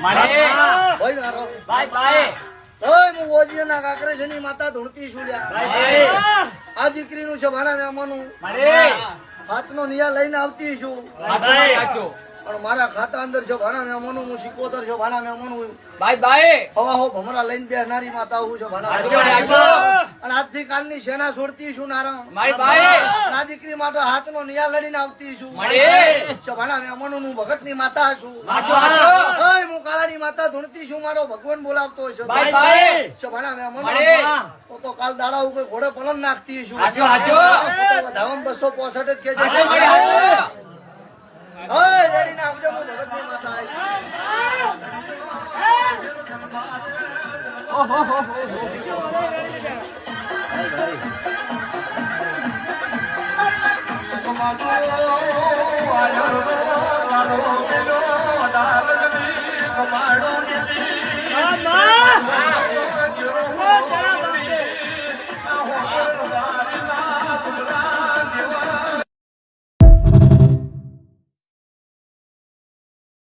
મારે ભાઈ મારો ભાઈ ભાઈ ઓય હું ઓજીના કાકરેશની માતા ધૂણતી છું લ્યા ભાઈ આ દીકરીનું છે ભાણા મેમાનું મારે હાથનો નિયા લઈને આવતી છું ભાઈ આજો પણ મારા ખાતા અંદર છે ભાણા મેમાનું હું સિકોતર છે ભાણા મેમાનું ભાઈ ભાઈ હવા હો ભમરા લઈને બેહનારી માતા હું છે ભાણા આજો આજો અને આજથી કાલની સેના છોડતી છું નારાયણ મારી ભાઈ આ દીકરી માટે હાથનો નિયા લડીને આવતી છું મારે છે ભાણા મેમાનું હું ભગતની માતા છું આજો આજો ઓય હું કાળાની માતા ધૂણતી છું મારો ભગવાન બોલાવતો છે ભાઈ ભાઈ છે ભાણા મેમાનું મારે તો કાલ દાડા ઉપર ઘોડે પલન નાખતી છું આજો આજો વધામાં 265 જ કે છે આજો મારે આજો ઓય રેડી ના આવજો હું ભગતની માતા આવી ઓહો